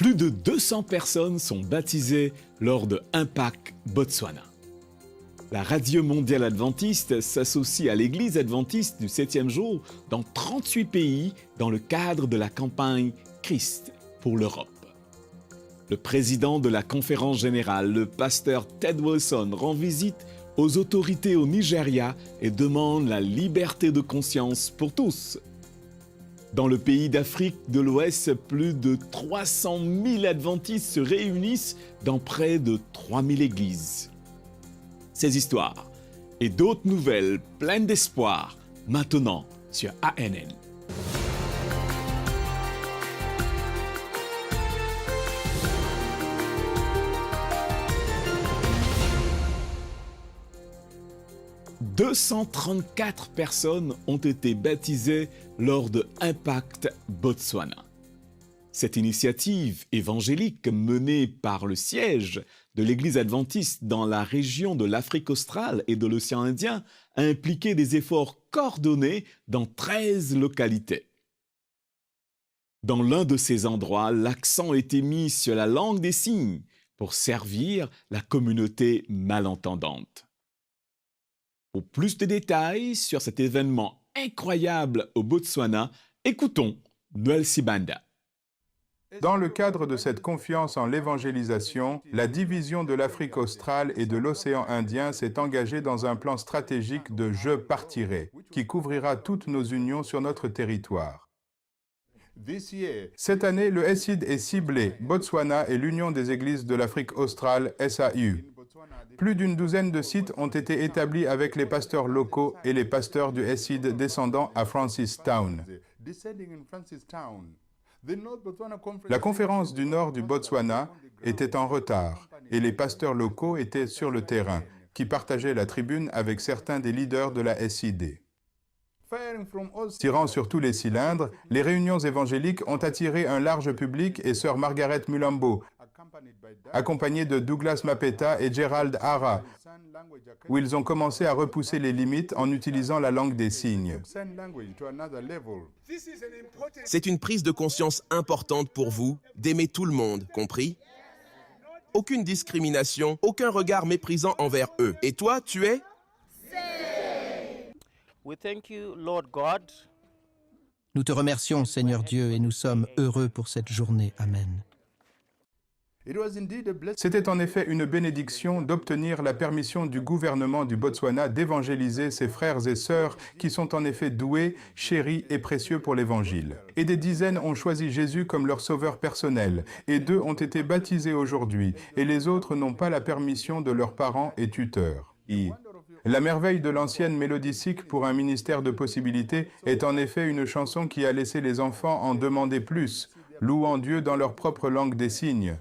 Plus de 200 personnes sont baptisées lors de Impact Botswana. La Radio Mondiale Adventiste s'associe à l'Église adventiste du 7e jour dans 38 pays dans le cadre de la campagne Christ pour l'Europe. Le président de la conférence générale, le pasteur Ted Wilson, rend visite aux autorités au Nigeria et demande la liberté de conscience pour tous. Dans le pays d'Afrique de l'Ouest, plus de 300 000 adventistes se réunissent dans près de 3 000 églises. Ces histoires et d'autres nouvelles pleines d'espoir, maintenant sur ANN. « 234 personnes ont été baptisées lors de Impact Botswana. Cette initiative évangélique menée par le siège de l'Église adventiste dans la région de l'Afrique australe et de l'océan Indien a impliqué des efforts coordonnés dans 13 localités. Dans l'un de ces endroits, l'accent était mis sur la langue des signes pour servir la communauté malentendante. Pour plus de détails sur cet événement incroyable au Botswana, écoutons Noël Sibanda. Dans le cadre de cette confiance en l'évangélisation, la division de l'Afrique australe et de l'océan Indien s'est engagée dans un plan stratégique de « Je partirai » qui couvrira toutes nos unions sur notre territoire. Cette année, le SID est ciblé, Botswana et l'Union des Églises de l'Afrique australe, SAU. Plus d'une douzaine de sites ont été établis avec les pasteurs locaux et les pasteurs du SID descendant à Francistown. La conférence du Nord du Botswana était en retard et les pasteurs locaux étaient sur le terrain, qui partageaient la tribune avec certains des leaders de la SID. Tirant sur tous les cylindres, les réunions évangéliques ont attiré un large public et sœur Margaret Mulambo, accompagnée de Douglas Mapeta et Gerald Hara, où ils ont commencé à repousser les limites en utilisant la langue des signes. C'est une prise de conscience importante pour vous d'aimer tout le monde, compris? Aucune discrimination, aucun regard méprisant envers eux. Et toi, tu es? Nous te remercions, Seigneur Dieu, et nous sommes heureux pour cette journée. Amen. C'était en effet une bénédiction d'obtenir la permission du gouvernement du Botswana d'évangéliser ses frères et sœurs qui sont en effet doués, chéris et précieux pour l'Évangile. Et des dizaines ont choisi Jésus comme leur sauveur personnel, et 2 ont été baptisés aujourd'hui, et les autres n'ont pas la permission de leurs parents et tuteurs. La merveille de l'ancienne mélodie pour un ministère de possibilités est en effet une chanson qui a laissé les enfants en demander plus, louant Dieu dans leur propre langue des signes.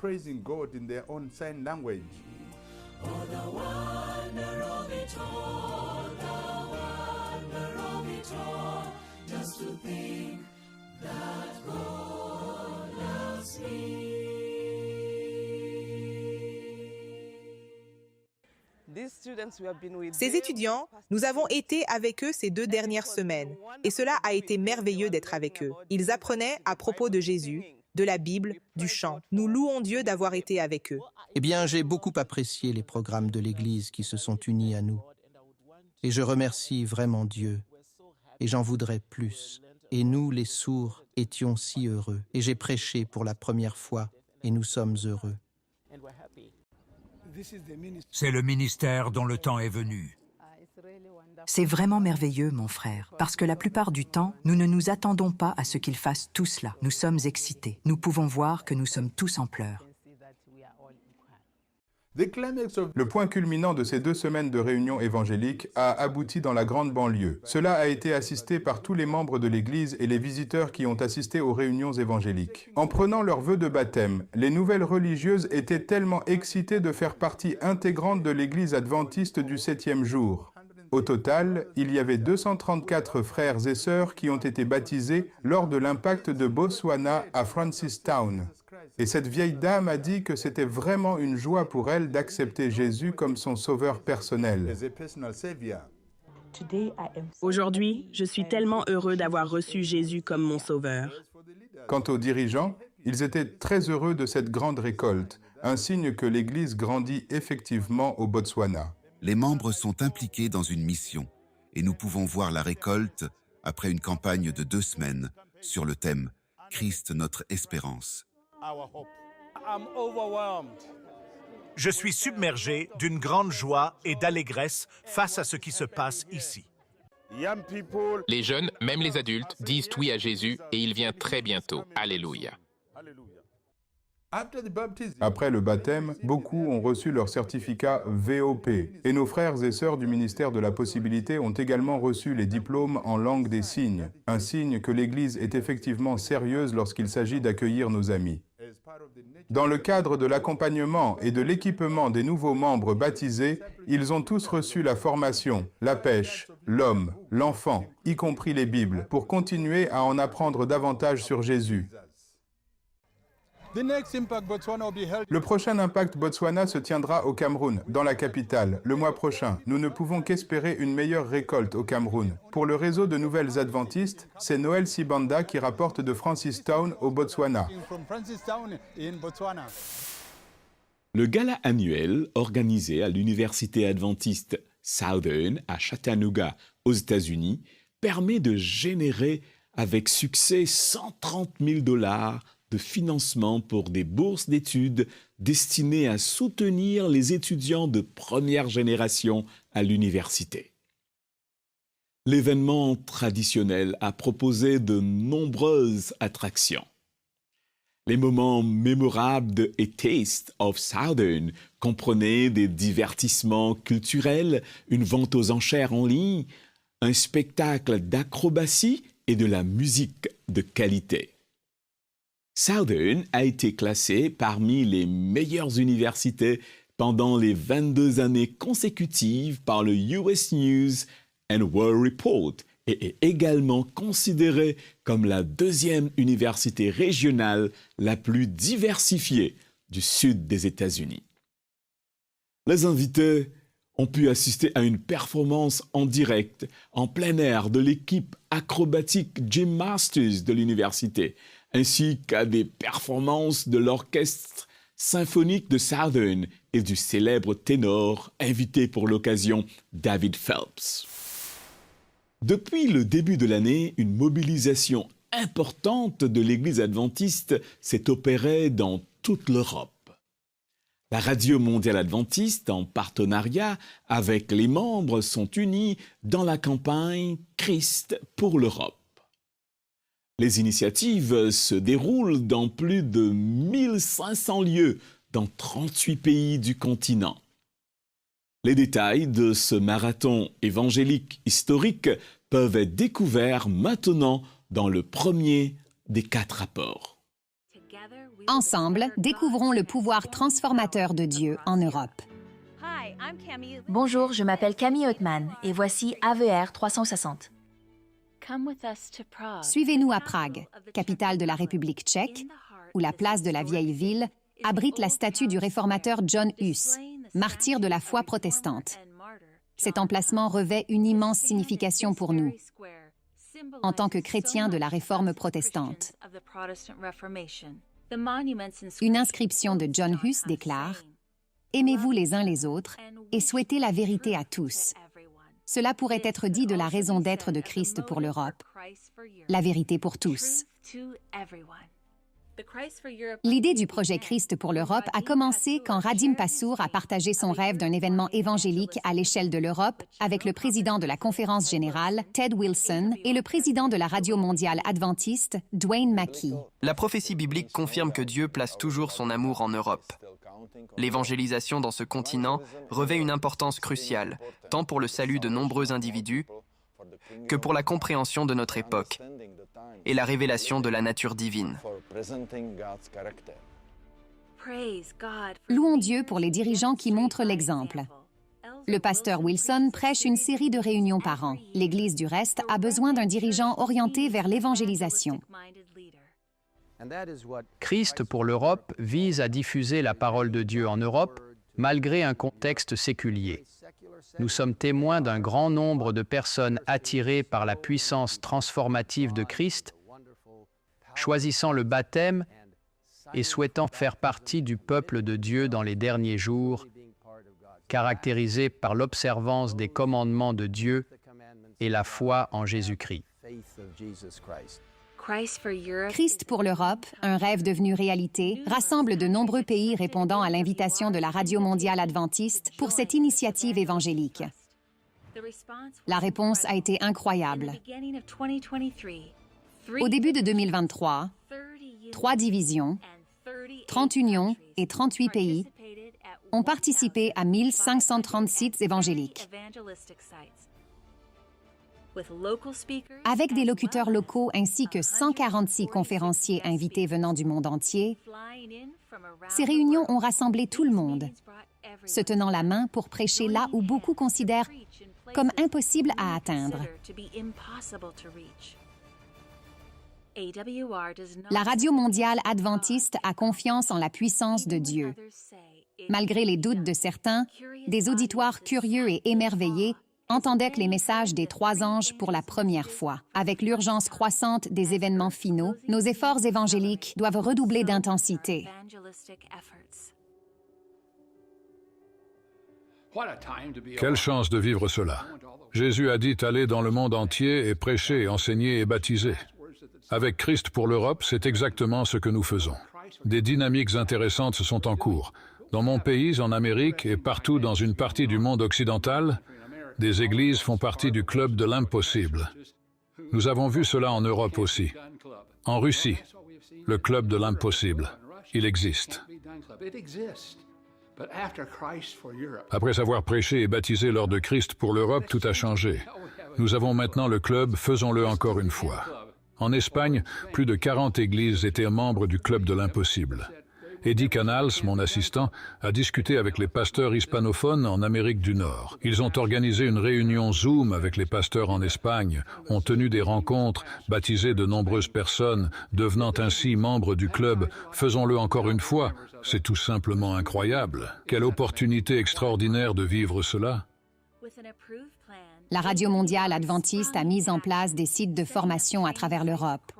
Ces étudiants, nous avons été avec eux ces 2 dernières semaines et cela a été merveilleux d'être avec eux. Ils apprenaient à propos de Jésus, de la Bible, du chant. Nous louons Dieu d'avoir été avec eux. Eh bien, j'ai beaucoup apprécié les programmes de l'Église qui se sont unis à nous. Et je remercie vraiment Dieu. Et j'en voudrais plus. Et nous, les sourds, étions si heureux. Et j'ai prêché pour la première fois et nous sommes heureux. C'est le ministère dont le temps est venu. C'est vraiment merveilleux, mon frère, parce que la plupart du temps, nous ne nous attendons pas à ce qu'ils fassent tout cela. Nous sommes excités. Nous pouvons voir que nous sommes tous en pleurs. Le point culminant de ces 2 semaines de réunions évangéliques a abouti dans la grande banlieue. Cela a été assisté par tous les membres de l'Église et les visiteurs qui ont assisté aux réunions évangéliques. En prenant leur vœu de baptême, les nouvelles religieuses étaient tellement excitées de faire partie intégrante de l'Église adventiste du 7e jour. Au total, il y avait 234 frères et sœurs qui ont été baptisés lors de l'Impact de Botswana à Francistown. Et cette vieille dame a dit que c'était vraiment une joie pour elle d'accepter Jésus comme son sauveur personnel. Aujourd'hui, je suis tellement heureux d'avoir reçu Jésus comme mon sauveur. Quant aux dirigeants, Ils étaient très heureux de cette grande récolte, un signe que l'Église grandit effectivement au Botswana. Les membres sont impliqués dans une mission et nous pouvons voir la récolte après une campagne de 2 semaines sur le thème « Christ notre espérance ». Je suis submergé d'une grande joie et d'allégresse face à ce qui se passe ici. Les jeunes, même les adultes, disent oui à Jésus et il vient très bientôt. Alléluia. Après le baptême, beaucoup ont reçu leur certificat VOP et nos frères et sœurs du ministère de la Possibilité ont également reçu les diplômes en langue des signes, un signe que l'Église est effectivement sérieuse lorsqu'il s'agit d'accueillir nos amis. Dans le cadre de l'accompagnement et de l'équipement des nouveaux membres baptisés, ils ont tous reçu la formation, la pêche, l'homme, l'enfant, y compris les Bibles, pour continuer à en apprendre davantage sur Jésus. Le prochain Impact Botswana se tiendra au Cameroun, dans la capitale, le mois prochain. Nous ne pouvons qu'espérer une meilleure récolte au Cameroun. Pour le réseau de Nouvelles Adventistes, c'est Noël Sibanda qui rapporte de Francistown au Botswana. Le gala annuel organisé à l'Université adventiste Southern à Chattanooga, aux États-Unis, permet de générer avec succès 130 000 $ de financement pour des bourses d'études destinées à soutenir les étudiants de première génération à l'université. L'événement traditionnel a proposé de nombreuses attractions. Les moments mémorables de A Taste of Southern comprenaient des divertissements culturels, une vente aux enchères en ligne, un spectacle d'acrobatie et de la musique de qualité. Southern a été classé parmi les meilleures universités pendant les 22 années consécutives par le US News and World Report et est également considéré comme la 2e université régionale la plus diversifiée du sud des États-Unis. Les invités ont pu assister à une performance en direct, en plein air de l'équipe acrobatique Jim Masters de l'université, ainsi qu'à des performances de l'orchestre symphonique de Southern et du célèbre ténor invité pour l'occasion David Phelps. Depuis le début de l'année, une mobilisation importante de l'Église adventiste s'est opérée dans toute l'Europe. La Radio mondiale adventiste, en partenariat avec les membres, sont unis dans la campagne Christ pour l'Europe. Les initiatives se déroulent dans plus de 1500 lieux dans 38 pays du continent. Les détails de ce marathon évangélique historique peuvent être découverts maintenant dans le premier des 4 rapports. Ensemble, découvrons le pouvoir transformateur de Dieu en Europe. Bonjour, je m'appelle Camille Othman et voici AVR 360. Suivez-nous à Prague, capitale de la République tchèque, où la place de la vieille ville abrite la statue du réformateur John Hus, martyr de la foi protestante. Cet emplacement revêt une immense signification pour nous, en tant que chrétiens de la Réforme protestante. Une inscription de John Hus déclare « Aimez-vous les uns les autres et souhaitez la vérité à tous ». Cela pourrait être dit de la raison d'être de Christ pour l'Europe, la vérité pour tous. L'idée du projet Christ pour l'Europe a commencé quand Radim Passour a partagé son rêve d'un événement évangélique à l'échelle de l'Europe avec le président de la Conférence générale, Ted Wilson, et le président de la Radio mondiale adventiste, Dwayne Mackey. La prophétie biblique confirme que Dieu place toujours son amour en Europe. L'évangélisation dans ce continent revêt une importance cruciale, tant pour le salut de nombreux individus que pour la compréhension de notre époque et la révélation de la nature divine. Louons Dieu pour les dirigeants qui montrent l'exemple. Le pasteur Wilson prêche une série de réunions par an. L'Église, du reste, a besoin d'un dirigeant orienté vers l'évangélisation. Christ pour l'Europe vise à diffuser la parole de Dieu en Europe, malgré un contexte séculier. Nous sommes témoins d'un grand nombre de personnes attirées par la puissance transformative de Christ, choisissant le baptême et souhaitant faire partie du peuple de Dieu dans les derniers jours, caractérisé par l'observance des commandements de Dieu et la foi en Jésus-Christ. Christ pour l'Europe, un rêve devenu réalité, rassemble de nombreux pays répondant à l'invitation de la Radio mondiale adventiste pour cette initiative évangélique. La réponse a été incroyable. Au début de 2023, 3 divisions, 30 unions et 38 pays ont participé à 1530 sites évangéliques. Avec des locuteurs locaux ainsi que 146 conférenciers invités venant du monde entier, ces réunions ont rassemblé tout le monde, se tenant la main pour prêcher là où beaucoup considèrent comme impossible à atteindre. La Radio mondiale adventiste a confiance en la puissance de Dieu. Malgré les doutes de certains, des auditoires curieux et émerveillés entendaient les messages des 3 anges pour la première fois. Avec l'urgence croissante des événements finaux, nos efforts évangéliques doivent redoubler d'intensité. Quelle chance de vivre cela. Jésus a dit « Allez dans le monde entier et prêcher, enseigner et baptiser ». Avec Christ pour l'Europe, c'est exactement ce que nous faisons. Des dynamiques intéressantes sont en cours. Dans mon pays, en Amérique et partout dans une partie du monde occidental, des églises font partie du club de l'impossible. Nous avons vu cela en Europe aussi. En Russie, le club de l'impossible, il existe. Après avoir prêché et baptisé lors de Christ pour l'Europe, tout a changé. Nous avons maintenant le club, faisons-le encore une fois. En Espagne, plus de 40 églises étaient membres du club de l'impossible. Eddie Canals, mon assistant, a discuté avec les pasteurs hispanophones en Amérique du Nord. Ils ont organisé une réunion Zoom avec les pasteurs en Espagne, ont tenu des rencontres, baptisé de nombreuses personnes, devenant ainsi membres du club. Faisons-le encore une fois, c'est tout simplement incroyable. Quelle opportunité extraordinaire de vivre cela. La Radio mondiale adventiste a mis en place des sites de formation à travers l'Europe.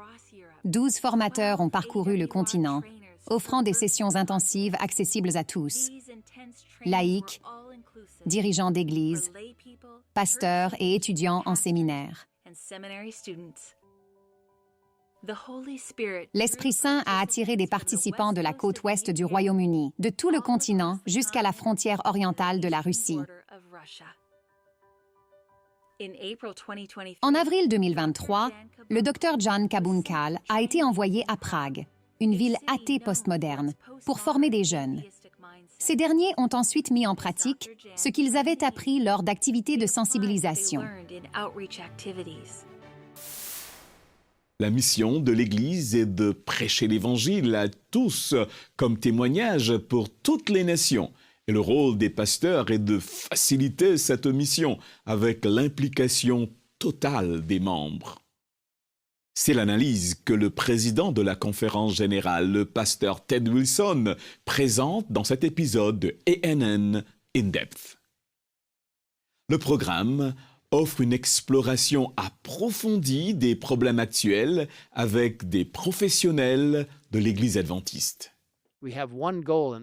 12 formateurs ont parcouru le continent, offrant des sessions intensives accessibles à tous, laïcs, dirigeants d'église, pasteurs et étudiants en séminaire. L'Esprit Saint a attiré des participants de la côte ouest du Royaume-Uni, de tout le continent jusqu'à la frontière orientale de la Russie. En avril 2023, le docteur Jan Kabunkal a été envoyé à Prague, une ville athée postmoderne, pour former des jeunes. Ces derniers ont ensuite mis en pratique ce qu'ils avaient appris lors d'activités de sensibilisation. La mission de l'Église est de prêcher l'Évangile à tous comme témoignage pour toutes les nations. Et le rôle des pasteurs est de faciliter cette mission avec l'implication totale des membres. C'est l'analyse que le président de la conférence générale, le pasteur Ted Wilson, présente dans cet épisode de ANN In Depth. Le programme offre une exploration approfondie des problèmes actuels avec des professionnels de l'Église adventiste.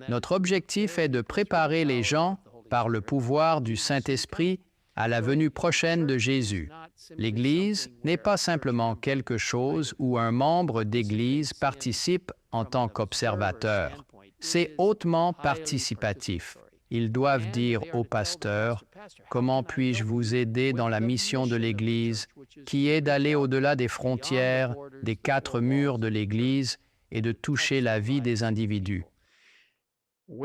Notre objectif est de préparer les gens, par le pouvoir du Saint-Esprit, à la venue prochaine de Jésus. L'Église n'est pas simplement quelque chose où un membre d'Église participe en tant qu'observateur. C'est hautement participatif. Ils doivent dire au pasteur « Comment puis-je vous aider dans la mission de l'Église, qui est d'aller au-delà des frontières, des 4 murs de l'Église et de toucher la vie des individus ?» Où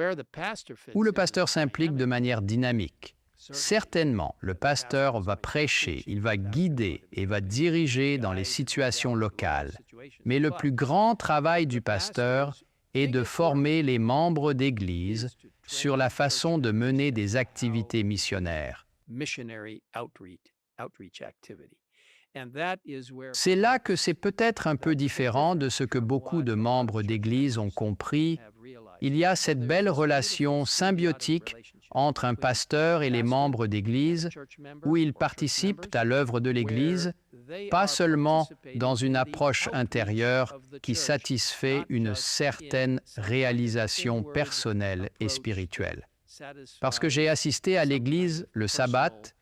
le pasteur s'implique de manière dynamique. Certainement, le pasteur va prêcher, il va guider et va diriger dans les situations locales. Mais le plus grand travail du pasteur est de former les membres d'Église sur la façon de mener des activités missionnaires. C'est là que c'est peut-être un peu différent de ce que beaucoup de membres d'Église ont compris. Il y a cette belle relation symbiotique entre un pasteur et les membres d'Église, où ils participent à l'œuvre de l'Église, pas seulement dans une approche intérieure qui satisfait une certaine réalisation personnelle et spirituelle. Parce que j'ai assisté à l'Église le sabbat,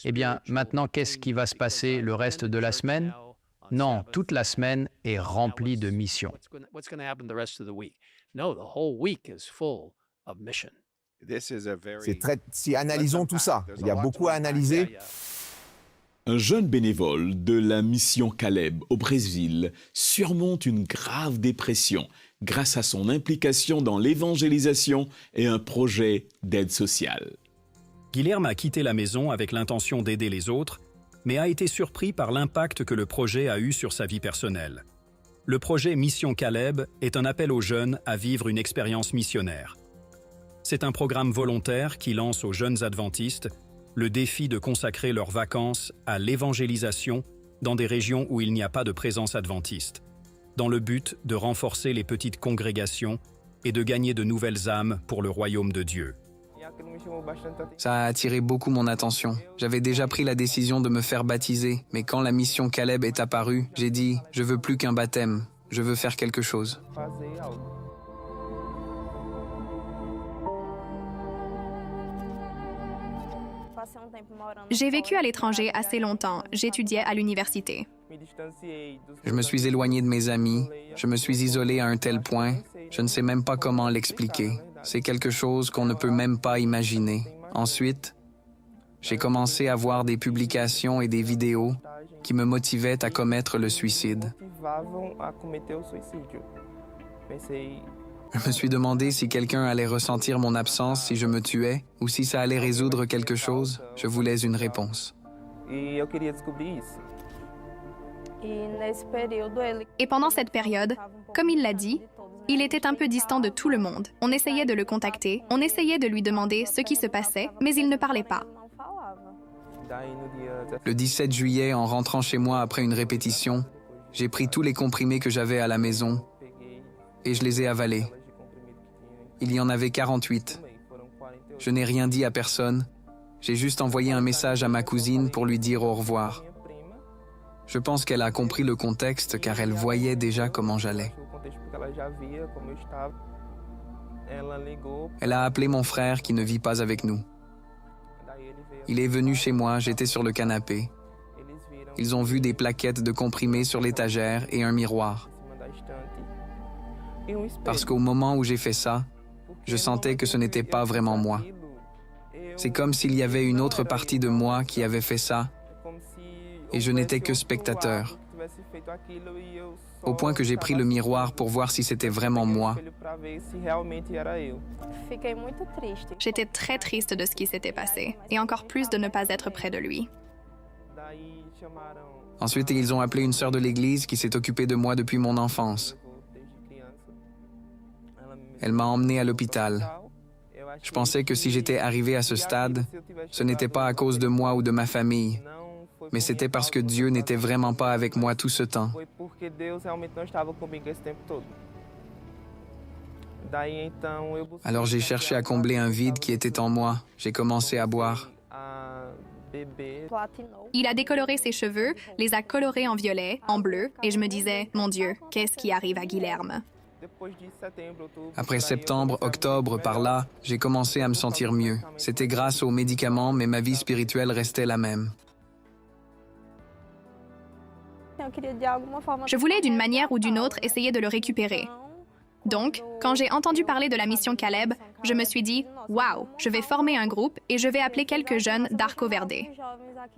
eh bien, maintenant, qu'est-ce qui va se passer le reste de la semaine? Non, toute la semaine est remplie de missions. Si analysons tout ça, il y a beaucoup à analyser. Un jeune bénévole de la mission Caleb au Brésil surmonte une grave dépression grâce à son implication dans l'évangélisation et un projet d'aide sociale. Guilherme a quitté la maison avec l'intention d'aider les autres, mais a été surpris par l'impact que le projet a eu sur sa vie personnelle. Le projet Mission Caleb est un appel aux jeunes à vivre une expérience missionnaire. C'est un programme volontaire qui lance aux jeunes adventistes le défi de consacrer leurs vacances à l'évangélisation dans des régions où il n'y a pas de présence adventiste, dans le but de renforcer les petites congrégations et de gagner de nouvelles âmes pour le royaume de Dieu. Ça a attiré beaucoup mon attention. J'avais déjà pris la décision de me faire baptiser, mais quand la mission Caleb est apparue, j'ai dit « Je veux plus qu'un baptême, je veux faire quelque chose ». J'ai vécu à l'étranger assez longtemps. J'étudiais à l'université. Je me suis éloigné de mes amis. Je me suis isolé à un tel point. Je ne sais même pas comment l'expliquer. C'est quelque chose qu'on ne peut même pas imaginer. Ensuite, j'ai commencé à voir des publications et des vidéos qui me motivaient à commettre le suicide. Je me suis demandé si quelqu'un allait ressentir mon absence si je me tuais ou si ça allait résoudre quelque chose. Je voulais une réponse. Et pendant cette période, comme il l'a dit, il était un peu distant de tout le monde. On essayait de le contacter, on essayait de lui demander ce qui se passait, mais il ne parlait pas. Le 17 juillet, en rentrant chez moi après une répétition, j'ai pris tous les comprimés que j'avais à la maison et je les ai avalés. Il y en avait 48. Je n'ai rien dit à personne. J'ai juste envoyé un message à ma cousine pour lui dire au revoir. Je pense qu'elle a compris le contexte car elle voyait déjà comment j'allais. Elle a appelé mon frère qui ne vit pas avec nous. Il est venu chez moi, j'étais sur le canapé. Ils ont vu des plaquettes de comprimés sur l'étagère et un miroir. Parce qu'au moment où j'ai fait ça, je sentais que ce n'était pas vraiment moi. C'est comme s'il y avait une autre partie de moi qui avait fait ça, et je n'étais que spectateur. Au point que j'ai pris le miroir pour voir si c'était vraiment moi. J'étais très triste de ce qui s'était passé, et encore plus de ne pas être près de lui. Ensuite, ils ont appelé une sœur de l'église qui s'est occupée de moi depuis mon enfance. Elle m'a emmené à l'hôpital. Je pensais que si j'étais arrivé à ce stade, ce n'était pas à cause de moi ou de ma famille, mais c'était parce que Dieu n'était vraiment pas avec moi tout ce temps. Alors j'ai cherché à combler un vide qui était en moi. J'ai commencé à boire. Il a décoloré ses cheveux, les a colorés en violet, en bleu, et je me disais, mon Dieu, qu'est-ce qui arrive à Guilherme? Après septembre, octobre, par là, j'ai commencé à me sentir mieux. C'était grâce aux médicaments, mais ma vie spirituelle restait la même. Je voulais d'une manière ou d'une autre essayer de le récupérer. Donc, quand j'ai entendu parler de la mission Caleb, je me suis dit « Wow, je vais former un groupe et je vais appeler quelques jeunes d'Arco Verde ».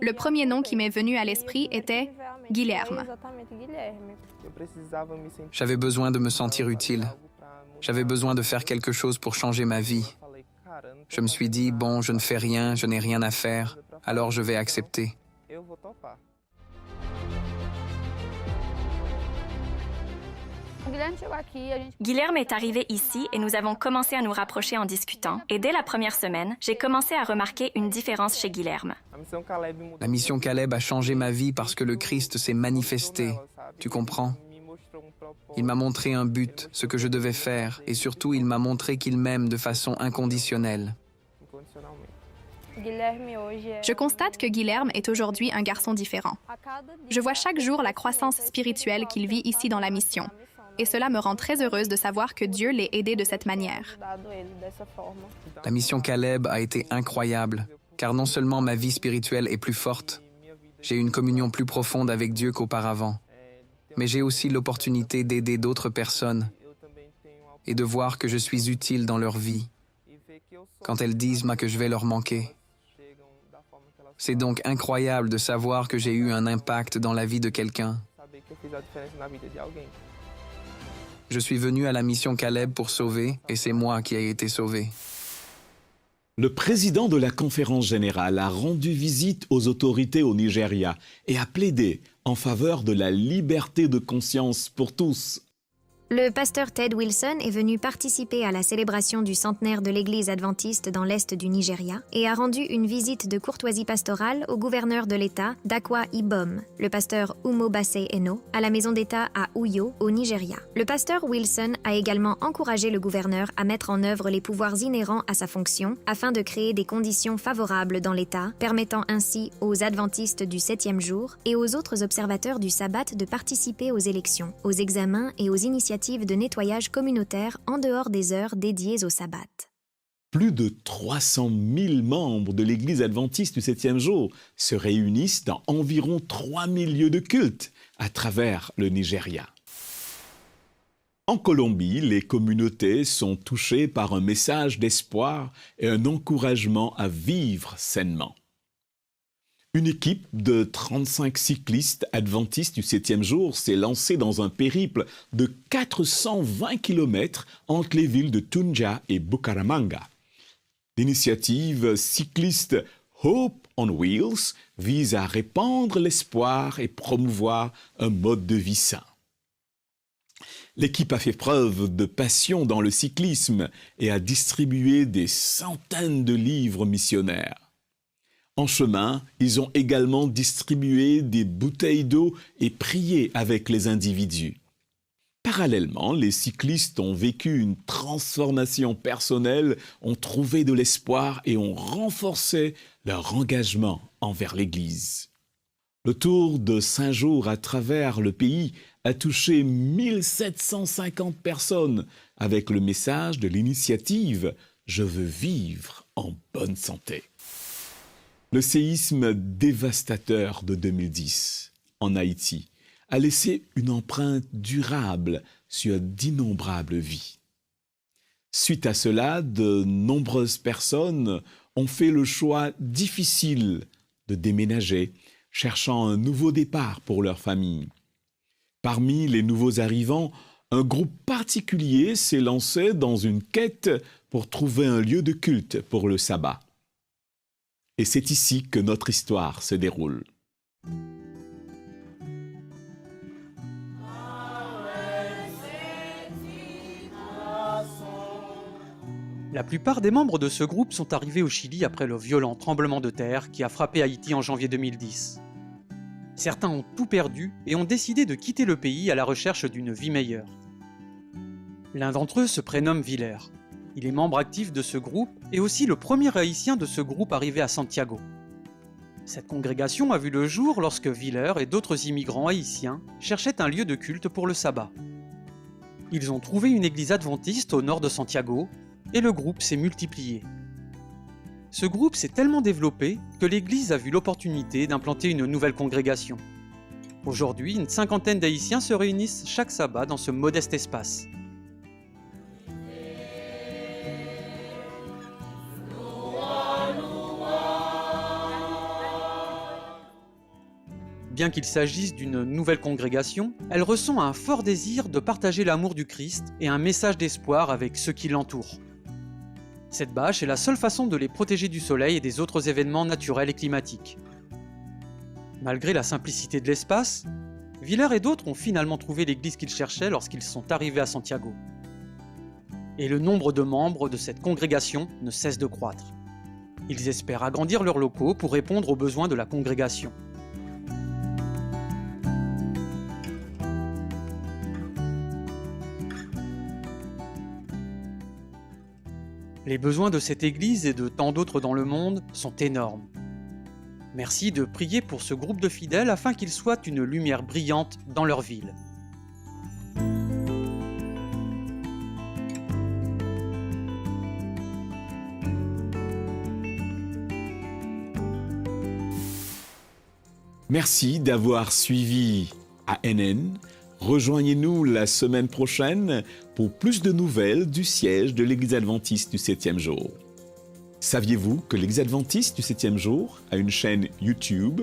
Le premier nom qui m'est venu à l'esprit était Guilherme. J'avais besoin de me sentir utile. J'avais besoin de faire quelque chose pour changer ma vie. Je me suis dit « Bon, je ne fais rien, je n'ai rien à faire, alors je vais accepter ». Guilherme est arrivé ici et nous avons commencé à nous rapprocher en discutant. Et dès la première semaine, j'ai commencé à remarquer une différence chez Guilherme. La mission Caleb a changé ma vie parce que le Christ s'est manifesté. Tu comprends? Il m'a montré un but, ce que je devais faire, et surtout il m'a montré qu'il m'aime de façon inconditionnelle. Je constate que Guilherme est aujourd'hui un garçon différent. Je vois chaque jour la croissance spirituelle qu'il vit ici dans la mission. Et cela me rend très heureuse de savoir que Dieu l'ait aidé de cette manière. La mission Caleb a été incroyable, car non seulement ma vie spirituelle est plus forte, j'ai une communion plus profonde avec Dieu qu'auparavant, mais j'ai aussi l'opportunité d'aider d'autres personnes et de voir que je suis utile dans leur vie, quand elles disent que je vais leur manquer. C'est donc incroyable de savoir que j'ai eu un impact dans la vie de quelqu'un. Je suis venu à la mission Caleb pour sauver, et c'est moi qui ai été sauvé. Le président de la conférence générale a rendu visite aux autorités au Nigeria et a plaidé en faveur de la liberté de conscience pour tous. Le pasteur Ted Wilson est venu participer à la célébration du centenaire de l'Église adventiste dans l'Est du Nigeria et a rendu une visite de courtoisie pastorale au gouverneur de l'État d'Akwa Ibom, le pasteur Umobase Eno, à la maison d'État à Uyo, au Nigeria. Le pasteur Wilson a également encouragé le gouverneur à mettre en œuvre les pouvoirs inhérents à sa fonction afin de créer des conditions favorables dans l'État, permettant ainsi aux adventistes du 7e jour et aux autres observateurs du sabbat de participer aux élections, aux examens et aux initiatives de nettoyage communautaire en dehors des heures dédiées au sabbat. Plus de 300 000 membres de l'Église adventiste du 7e jour se réunissent dans environ 3000 lieux de culte à travers le Nigeria. En Colombie, les communautés sont touchées par un message d'espoir et un encouragement à vivre sainement. Une équipe de 35 cyclistes adventistes du 7e jour s'est lancée dans un périple de 420 km entre les villes de Tunja et Bucaramanga. L'initiative cycliste Hope on Wheels vise à répandre l'espoir et promouvoir un mode de vie sain. L'équipe a fait preuve de passion dans le cyclisme et a distribué des centaines de livres missionnaires. En chemin, ils ont également distribué des bouteilles d'eau et prié avec les individus. Parallèlement, les cyclistes ont vécu une transformation personnelle, ont trouvé de l'espoir et ont renforcé leur engagement envers l'Église. Le tour de 5 jours à travers le pays a touché 1750 personnes avec le message de l'initiative « Je veux vivre en bonne santé ». Le séisme dévastateur de 2010 en Haïti a laissé une empreinte durable sur d'innombrables vies. Suite à cela, de nombreuses personnes ont fait le choix difficile de déménager, cherchant un nouveau départ pour leur famille. Parmi les nouveaux arrivants, un groupe particulier s'est lancé dans une quête pour trouver un lieu de culte pour le sabbat. Et c'est ici que notre histoire se déroule. La plupart des membres de ce groupe sont arrivés au Chili après le violent tremblement de terre qui a frappé Haïti en janvier 2010. Certains ont tout perdu et ont décidé de quitter le pays à la recherche d'une vie meilleure. L'un d'entre eux se prénomme Viller. Il est membre actif de ce groupe et aussi le premier haïtien de ce groupe arrivé à Santiago. Cette congrégation a vu le jour lorsque Viller et d'autres immigrants haïtiens cherchaient un lieu de culte pour le sabbat. Ils ont trouvé une église adventiste au nord de Santiago et le groupe s'est multiplié. Ce groupe s'est tellement développé que l'église a vu l'opportunité d'implanter une nouvelle congrégation. Aujourd'hui, une cinquantaine d'Haïtiens se réunissent chaque sabbat dans ce modeste espace. Bien qu'il s'agisse d'une nouvelle congrégation, elle ressent un fort désir de partager l'amour du Christ et un message d'espoir avec ceux qui l'entourent. Cette bâche est la seule façon de les protéger du soleil et des autres événements naturels et climatiques. Malgré la simplicité de l'espace, Viller et d'autres ont finalement trouvé l'église qu'ils cherchaient lorsqu'ils sont arrivés à Santiago. Et le nombre de membres de cette congrégation ne cesse de croître. Ils espèrent agrandir leurs locaux pour répondre aux besoins de la congrégation. Les besoins de cette Église et de tant d'autres dans le monde sont énormes. Merci de prier pour ce groupe de fidèles afin qu'ils soient une lumière brillante dans leur ville. Merci d'avoir suivi ANN. Rejoignez-nous la semaine prochaine pour plus de nouvelles du siège de l'Église adventiste du 7e jour. Saviez-vous que l'Église adventiste du 7e jour a une chaîne YouTube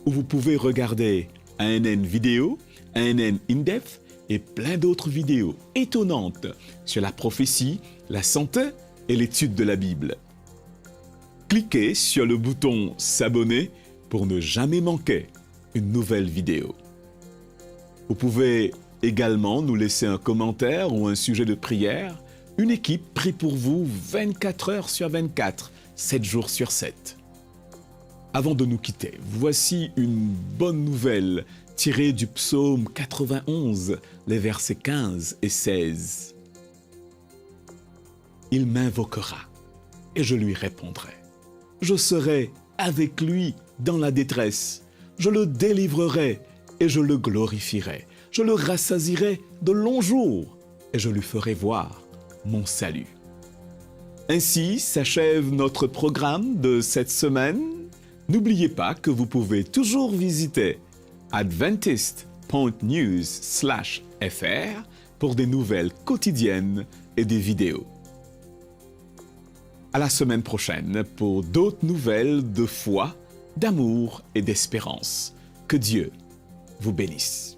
où vous pouvez regarder ANN vidéo, ANN in-depth et plein d'autres vidéos étonnantes sur la prophétie, la santé et l'étude de la Bible. Cliquez sur le bouton s'abonner pour ne jamais manquer une nouvelle vidéo. Vous pouvez également nous laisser un commentaire ou un sujet de prière. Une équipe prie pour vous 24 heures sur 24, 7 jours sur 7. Avant de nous quitter, voici une bonne nouvelle tirée du psaume 91, les versets 15 et 16. Il m'invoquera et je lui répondrai. Je serai avec lui dans la détresse. Je le délivrerai et je le glorifierai. Je le rassasierai de longs jours et je lui ferai voir mon salut. Ainsi s'achève notre programme de cette semaine. N'oubliez pas que vous pouvez toujours visiter adventist.news/fr pour des nouvelles quotidiennes et des vidéos. À la semaine prochaine pour d'autres nouvelles de foi, d'amour et d'espérance. Que Dieu vous bénisse.